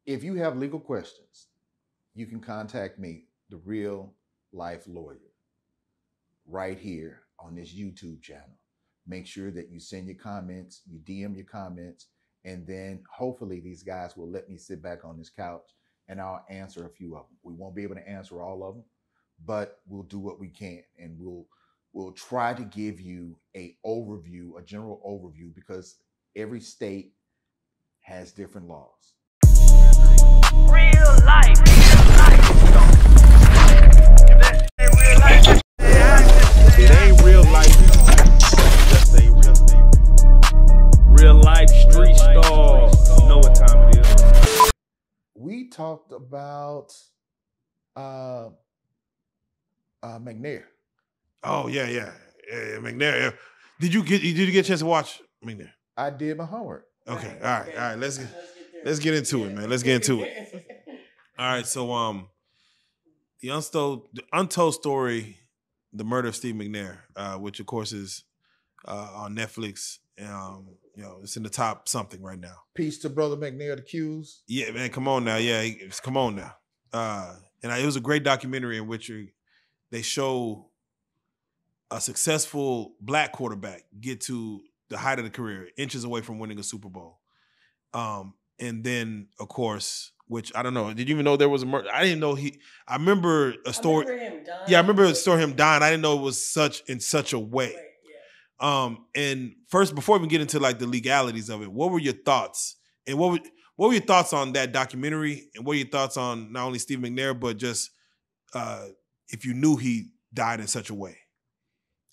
If you have legal questions, you can contact me, the Real Life Lawyer, right here on this YouTube channel. Make sure that you send your comments, you DM your comments, and then hopefully these guys will let me sit back on this couch and I'll answer a few of them. We won't be able to answer all of them, but we'll do what we can, and we'll try to give you a general overview, because every state has different laws. Real life, real life. If that ain't real life, it ain't real life. Just say real life street stars. You know what time it is. We talked about McNair. Oh yeah, McNair. Yeah. Did you get a chance to watch McNair? I did my homework. Okay, all right. Let's get into it, man. Let's get into it. All right, so the untold story, the murder of Steve McNair, which of course is on Netflix. It's in the top something right now. Peace to brother McNair, the Q's. Yeah, man, come on now. Yeah, come on now. It was a great documentary in which they show a successful black quarterback get to the height of the career, inches away from winning a Super Bowl. And then, of course, which I don't know. Did you even know there was a murder? I didn't know I remember a story. I remember him dying. Yeah, I remember a story of him dying. I didn't know it was in such a way. Right, yeah. And first, before we get into like the legalities of it, what were your thoughts? And what were your thoughts on that documentary? And what were your thoughts on not only Steve McNair, but just if you knew he died in such a way?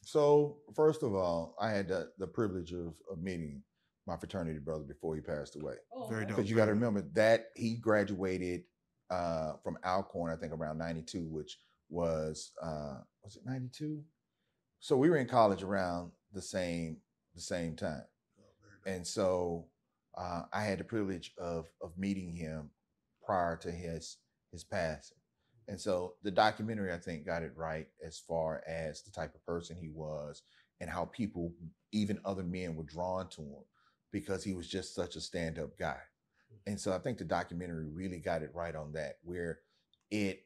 So, first of all, I had the privilege of meeting my fraternity brother before he passed away. Oh, Very dope. Because you got to remember that he graduated from Alcorn, I think around 92, which was it 92? So we were in college around the same time. And so I had the privilege of meeting him prior to his passing. And so the documentary, I think, got it right as far as the type of person he was and how people, even other men, were drawn to him because he was just such a stand-up guy. And so I think the documentary really got it right on that, where it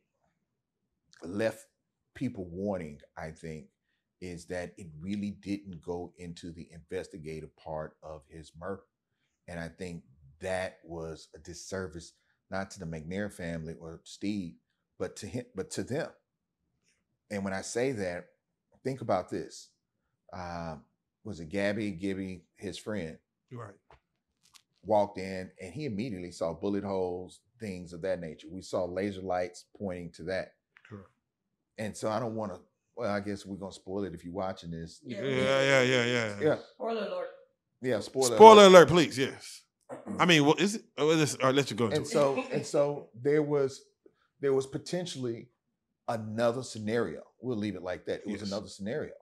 left people wanting, I think, is that it really didn't go into the investigative part of his murder. And I think that was a disservice, not to the McNair family or Steve, but to him, but to them. And when I say that, think about this. Was it Gibby, his friend, Right, walked in and he immediately saw bullet holes, things of that nature. We saw laser lights pointing to that. correct. And so I don't want to, well, I guess we're going to spoil it if you're watching this. Yeah. Spoiler alert. Yeah, Spoiler alert, please. Yes. I mean, what is it? I'll let you go into it. And so there was potentially another scenario. We'll leave it like that. It was another scenario.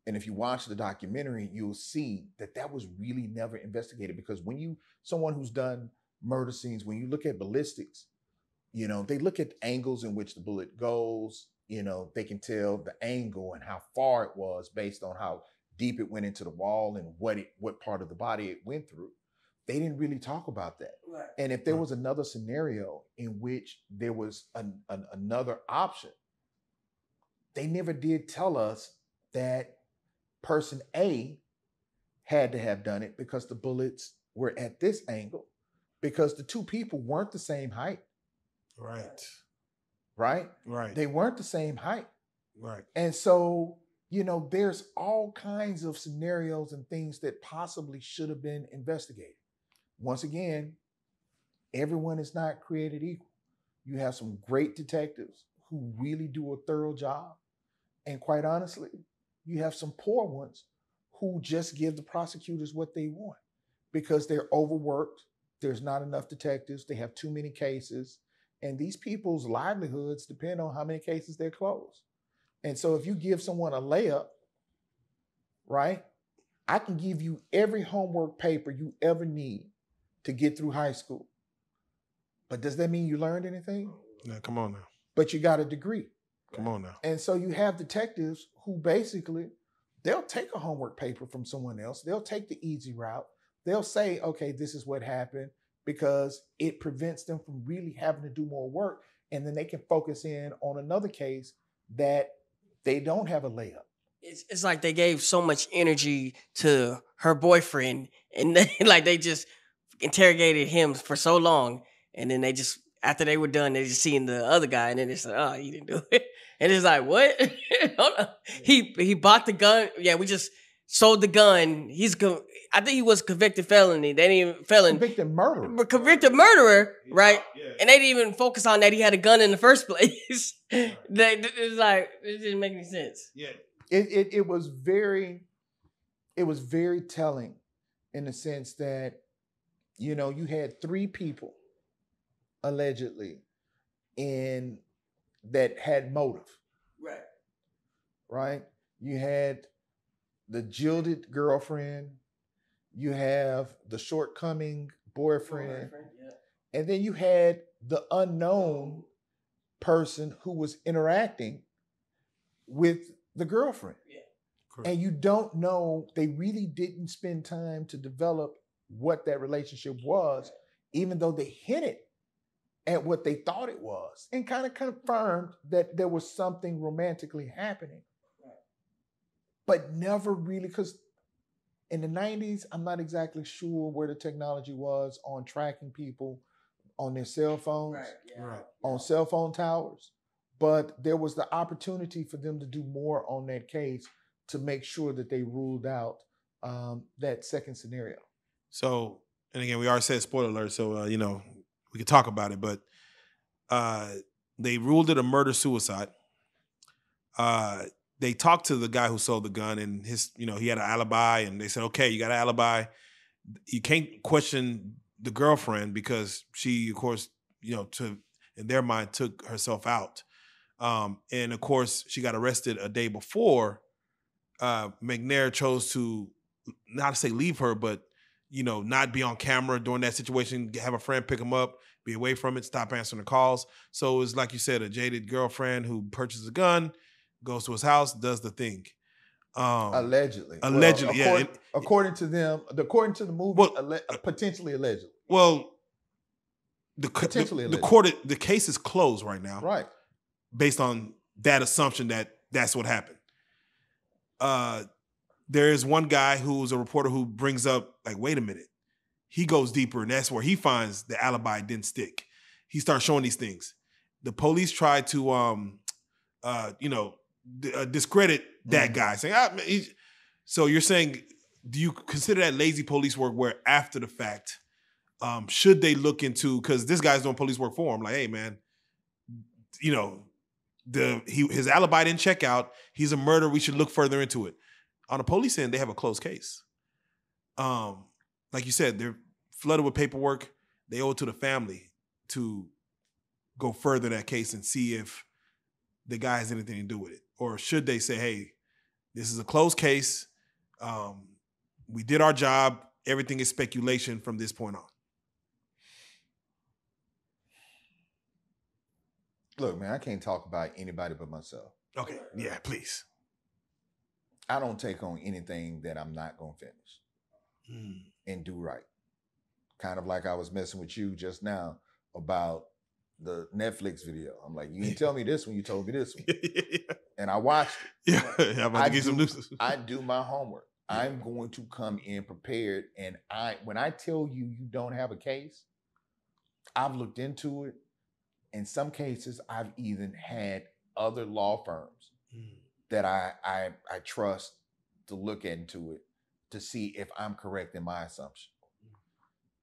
And if you watch the documentary, you'll see that was really never investigated, because someone who's done murder scenes, when you look at ballistics, they look at angles in which the bullet goes, they can tell the angle and how far it was based on how deep it went into the wall and what part of the body it went through. They didn't really talk about that. Right. And if there was another scenario in which there was another option, they never did tell us that person A had to have done it because the bullets were at this angle, because the two people weren't the same height. Right. Right? They weren't the same height. Right. And so, there's all kinds of scenarios and things that possibly should have been investigated. Once again, everyone is not created equal. You have some great detectives who really do a thorough job. And quite honestly, you have some poor ones who just give the prosecutors what they want because they're overworked. There's not enough detectives. They have too many cases. And these people's livelihoods depend on how many cases they close. And so if you give someone a layup, right, I can give you every homework paper you ever need to get through high school. But does that mean you learned anything? Yeah, come on now. But you got a degree. Come on now. And so you have detectives who basically, they'll take a homework paper from someone else. They'll take the easy route. They'll say, okay, this is what happened. because it prevents them from really having to do more work. And then they can focus in on another case that they don't have a layup. It's like they gave so much energy to her boyfriend, and they just interrogated him for so long, and then they just, after they were done, they just seen the other guy, and then it's like, oh, he didn't do it, and it's like, what? Hold on. He bought the gun. Yeah, we just sold the gun. I think he was convicted felony. They didn't even Convicted murderer. Convicted murderer, right? Yeah. And they didn't even focus on that he had a gun in the first place. It's like, it didn't make any sense. Yeah. It was very telling in the sense that, you know, you had 3 people allegedly that had motive. Right. Right? You had the jilted girlfriend, you have the shortcoming boyfriend, yeah. And then you had the unknown person who was interacting with the girlfriend. Yeah. Correct. And you don't know, they really didn't spend time to develop what that relationship was, even though they hinted at what they thought it was and kind of confirmed that there was something romantically happening. Right. But never really, because in the 90s, I'm not exactly sure where the technology was on tracking people on their cell phones, right, yeah. Right. On cell phone towers. But there was the opportunity for them to do more on that case to make sure that they ruled out that second scenario. So, and again, we already said spoiler alert, so, you know, we could talk about it, but they ruled it a murder-suicide. They talked to the guy who sold the gun, and he had an alibi, and they said, okay, you got an alibi. You can't question the girlfriend because she, of course, in their mind, took herself out. And of course, she got arrested a day before. McNair chose to, not to say leave her, but, not be on camera during that situation, have a friend pick him up, be away from it, stop answering the calls. So it was, like you said, a jaded girlfriend who purchases a gun, goes to his house, does the thing. Allegedly. Allegedly, yeah. According to them, according to the movie, potentially allegedly. Well, the case is closed right now. Right. Based on that assumption that that's what happened. There is one guy who's a reporter who brings up, like, wait a minute. He goes deeper, and that's where he finds the alibi didn't stick. He starts showing these things. The police try to, discredit that guy, saying, so you're saying, do you consider that lazy police work where after the fact, should they look into, because this guy's doing police work for him, like, hey, man, his alibi didn't check out. He's a murderer. We should look further into it. On the police end, they have a closed case. Like you said, they're flooded with paperwork. They owe it to the family to go further that case and see if the guy has anything to do with it. Or should they say, hey, this is a closed case. We did our job. Everything is speculation from this point on. Look, man, I can't talk about anybody but myself. Okay, yeah, please. I don't take on anything that I'm not going to finish and do right. Kind of like I was messing with you just now about the Netflix video. I'm like, you didn't tell me this when you told me this one. And I watched it. Yeah, I'm about to get some news. I do my homework. I'm going to come in prepared. And when I tell you you don't have a case, I've looked into it. In some cases, I've even had other law firms that I trust to look into it to see if I'm correct in my assumption.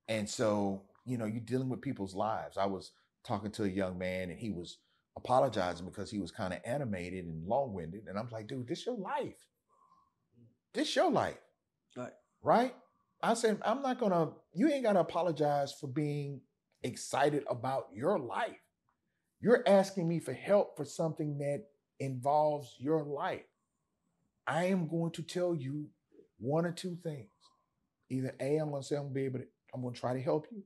And so, you're dealing with people's lives. I was talking to a young man and he was apologizing because he was kind of animated and long-winded. And I'm like, dude, this your life. This your life. Right? I said, you ain't got to apologize for being excited about your life. You're asking me for help for something that involves your life. I am going to tell you one or two things. Either A, I'm going to say I'm going to try to help you,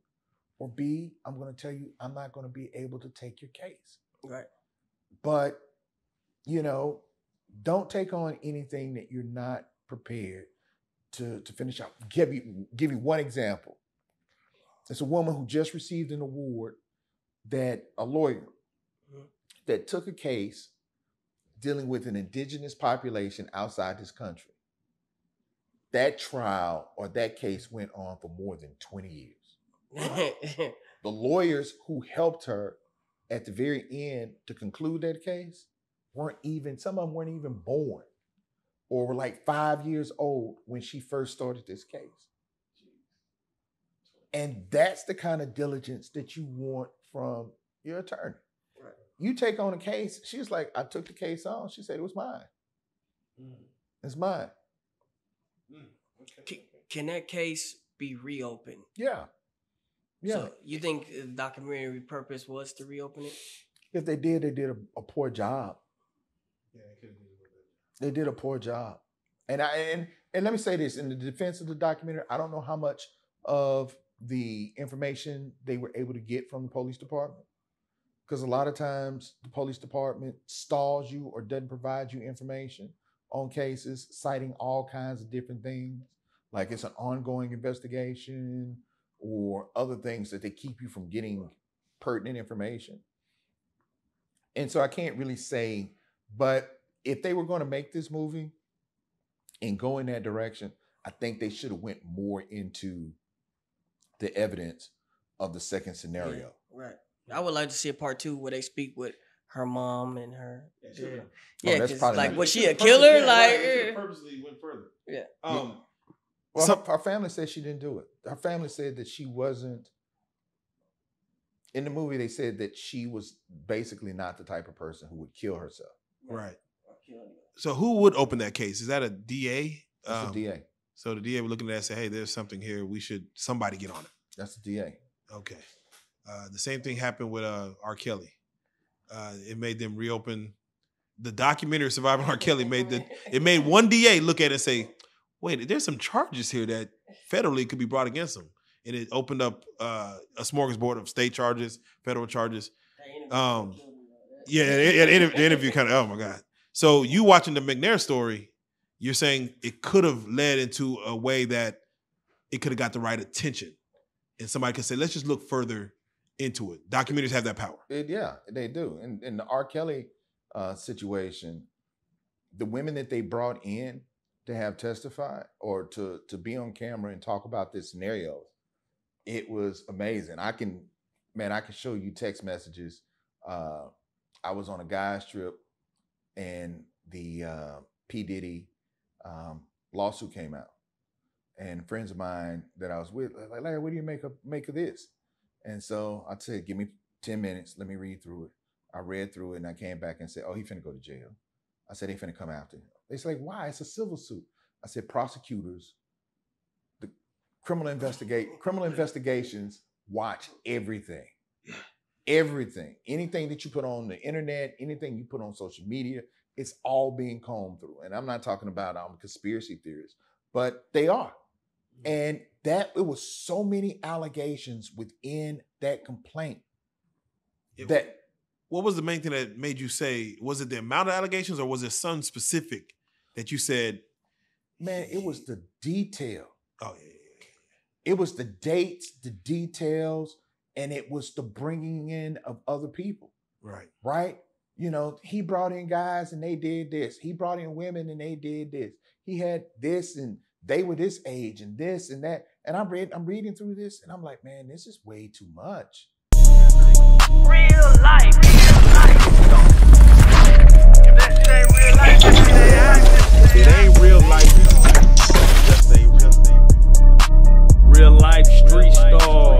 or B, I'm going to tell you I'm not going to be able to take your case. Right. But, don't take on anything that you're not prepared to finish out. Give you one example. It's a woman who just received an award a lawyer that took a case dealing with an indigenous population outside this country. That trial or that case went on for more than 20 years. The lawyers who helped her at the very end to conclude that case some of them weren't even born or were like 5 years old when she first started this case. And that's the kind of diligence that you want from your attorney. Right. You take on a case, she was like, I took the case on. She said it was mine. It's mine. Okay. Can that case be reopened? Yeah. Yeah. So you think the documentary purpose was to reopen it? If they did a poor job. Yeah, they did a poor job. And let me say this, in the defense of the documentary, I don't know how much of the information they were able to get from the police department. Because a lot of times the police department stalls you or doesn't provide you information on cases, citing all kinds of different things, like it's an ongoing investigation or other things that they keep you from getting pertinent information. And so I can't really say, but if they were going to make this movie and go in that direction, I think they should have went more into the evidence of the second scenario. Yeah, right. I would like to see a part 2 where they speak with her mom and her dad. Yeah, because like, was she a killer? She purposely went further. Yeah. Well, her family said she didn't do it. Her family said that she wasn't. In the movie, they said that she was basically not the type of person who would kill herself. Right. So who would open that case? Is that a DA? It's a DA. So the DA would look at that and say, hey, there's something here. Somebody get on it. That's the DA. Okay. The same thing happened with R. Kelly. It made them reopen the documentary Surviving R. Kelly. It made one DA look at it and say, wait, there's some charges here that federally could be brought against him. And it opened up a smorgasbord of state charges, federal charges. The interview kind of, oh my God. So you watching the McNair story, you're saying it could have led into a way that it could have got the right attention. And somebody could say, let's just look further into it. Documentaries have that power. Yeah, they do. And in the R. Kelly situation, the women that they brought in to have testified or to be on camera and talk about this scenario, it was amazing. I can show you text messages. I was on a guy's trip and the P. Diddy lawsuit came out. And friends of mine that I was with, like, Larry, what do you make of this? And so I said, give me 10 minutes. Let me read through it. I read through it and I came back and said, oh, he finna go to jail. I said, they finna come after him. They said, like, why? It's a civil suit. I said, prosecutors, the criminal investigations watch everything. Everything. Anything that you put on the internet, anything you put on social media, it's all being combed through. And I'm not talking about conspiracy theories, but they are. And it was so many allegations within that complaint. What was the main thing that made you say, was it the amount of allegations or was it something specific that you said? Man, it was the detail. Oh, yeah. It was the dates, the details, and it was the bringing in of other people. Right. Right? You know, he brought in guys and they did this. He brought in women and they did this. He had this and they were this age and this and that. And I'm reading through this and I'm like, man, this is way too much. Real life. It ain't real life. Just say real life street stars.